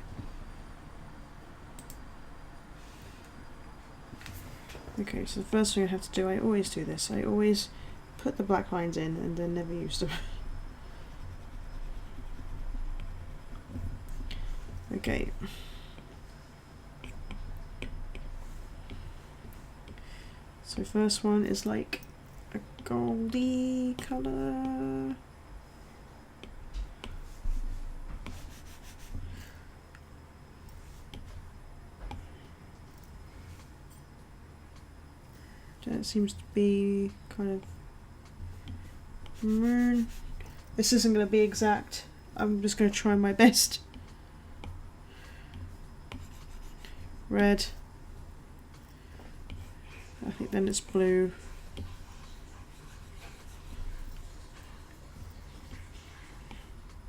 Okay, so the first thing I have to do, I always do this, I always put the black lines in and then never use them. Okay. So first one is like a goldy colour. That seems to be kind of maroon. This isn't going to be exact. I'm just going to try my best. Red. I think then it's blue.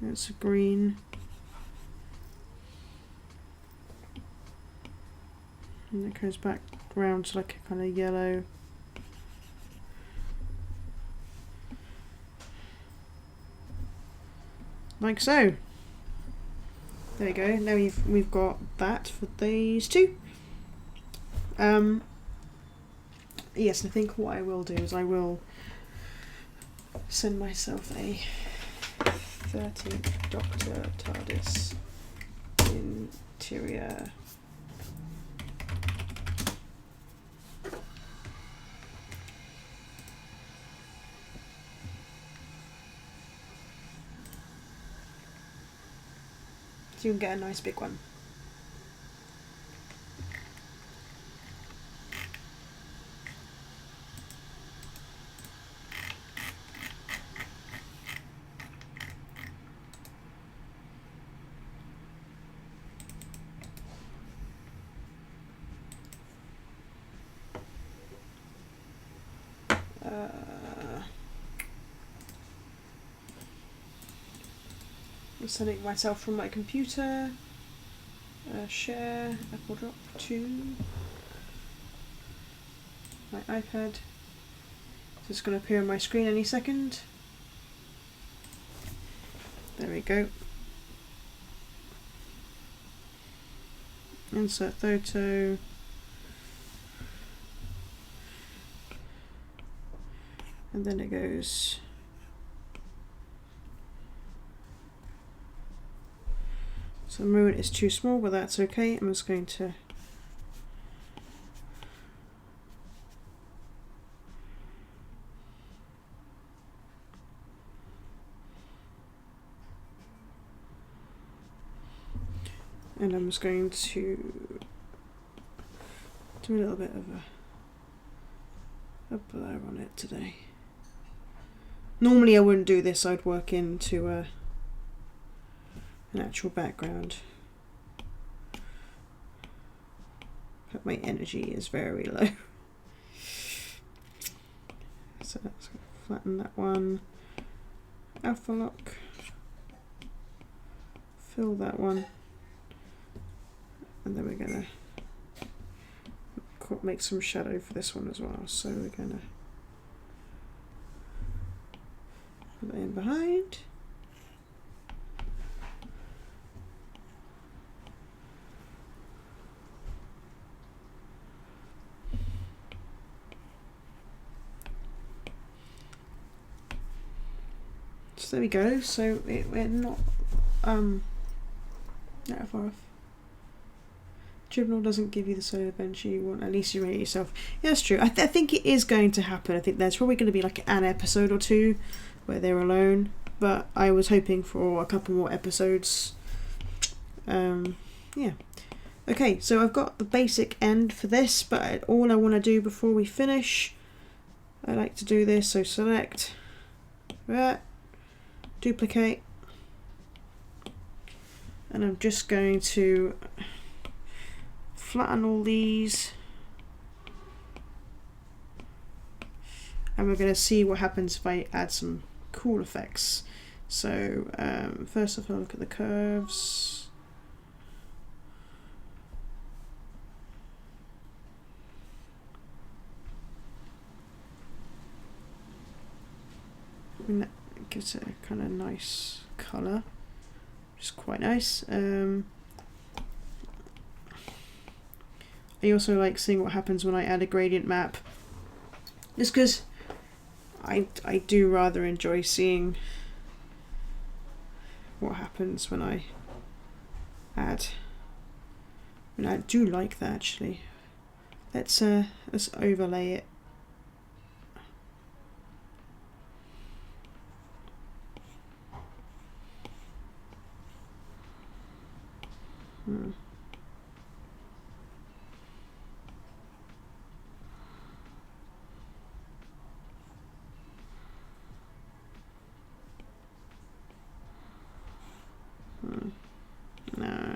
It's a green. And it goes back round to like a kind of yellow. Like so. There we go. Now we've got that for these two. Yes, I think what I will do is I will send myself a 13th Doctor TARDIS interior. So you can get a nice big one. I'm sending myself from my computer. Share, Apple Drop to my iPad. So it's going to appear on my screen any second. There we go. Insert photo. And then it goes. So the maroon is too small, but that's okay. I'm just going to and I'm just going to do a little bit of a blur on it today. Normally I wouldn't do this, I'd work into an actual background. But my energy is very low. So let's flatten that one. Alpha lock. Fill that one. And then we're going to make some shadow for this one as well. So we're going to put that in behind. So there we go. So we're not that far off. Tribunal doesn't give you the solar bench you want, at least you rate yourself. Yeah, that's true. I think it is going to happen. I think there's probably going to be like an episode or two where they're alone, but I was hoping for a couple more episodes. Yeah. Okay, so I've got the basic end for this, but all I want to do before we finish, I like to do this, so select that, duplicate, and I'm just going to flatten all these, and we're going to see what happens if I add some cool effects. So first of all, look at the curves. And that gives it a kind of nice colour, which is quite nice. I also like seeing what happens when I add a gradient map, just because I do rather enjoy seeing what happens when I add. And I do like that actually. Let's overlay it. No,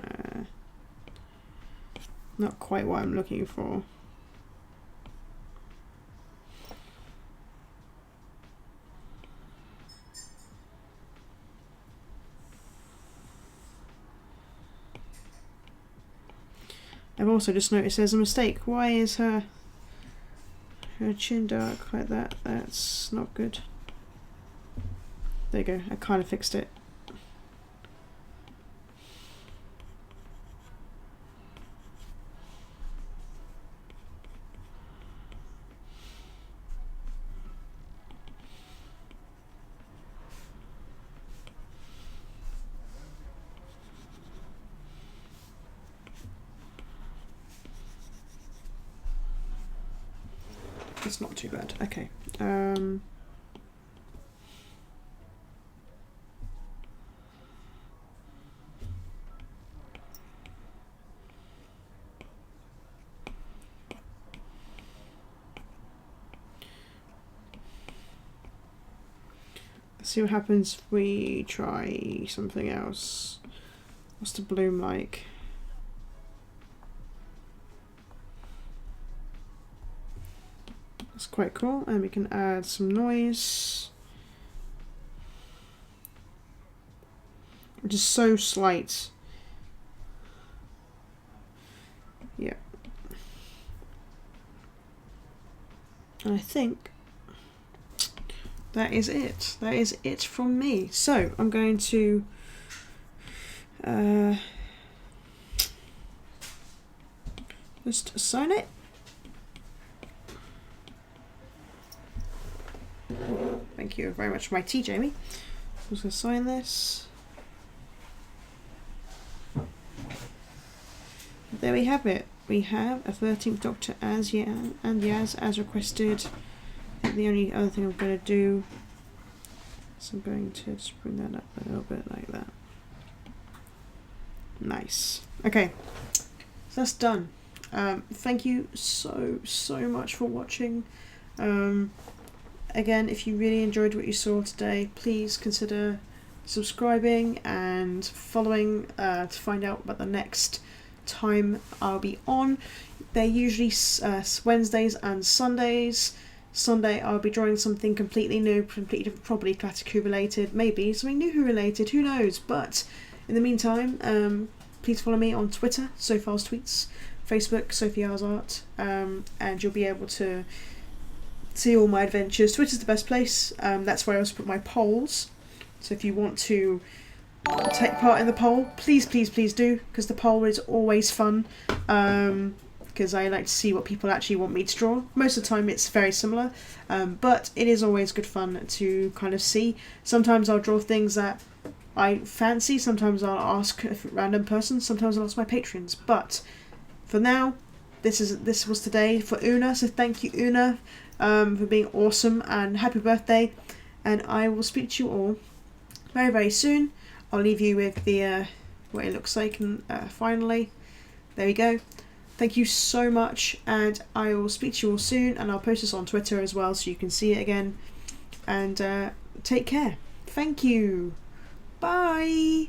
not quite what I'm looking for. I've also just noticed there's a mistake. Why is her chin dark like that? That's not good. There you go, I kind of fixed it. It's not too bad. Okay. Let's see what happens if we try something else. What's the bloom like? That's quite cool, and we can add some noise, which is so slight. Yeah. And I think that is it. That is it from me. So I'm going to just sign it. Thank you very much for my tea, Jamie. I'm just going to sign this. There we have it. We have a 13th Doctor as Yaz as requested. I think the only other thing I'm going to do is I'm going to just bring that up a little bit like that. Nice. Okay, so that's done. Thank you so much for watching. Again, if you really enjoyed what you saw today, please consider subscribing and following to find out about the next time I'll be on. They're usually Wednesdays and Sundays. Sunday I'll be drawing something completely new, completely different, probably Classic Who related, maybe something New Who related, who knows. But in the meantime, please follow me on Twitter, Soph's Tweets, Facebook, Sophie's Art, and you'll be able to see all my adventures. Twitter's the best place. That's where I also put my polls. So if you want to take part in the poll, please do, because the poll is always fun. Because I like to see what people actually want me to draw. Most of the time it's very similar, but it is always good fun to kind of see. Sometimes I'll draw things that I fancy, sometimes I'll ask a random person, sometimes I'll ask my patrons. But for now, this was today for Una, so thank you, Una, for being awesome, and happy birthday. And I will speak to you all very soon. I'll leave you with the what it looks like, and finally, there we go. Thank you so much, and I will speak to you all soon, and I'll post this on Twitter as well so you can see it again. And take care. Thank you. Bye.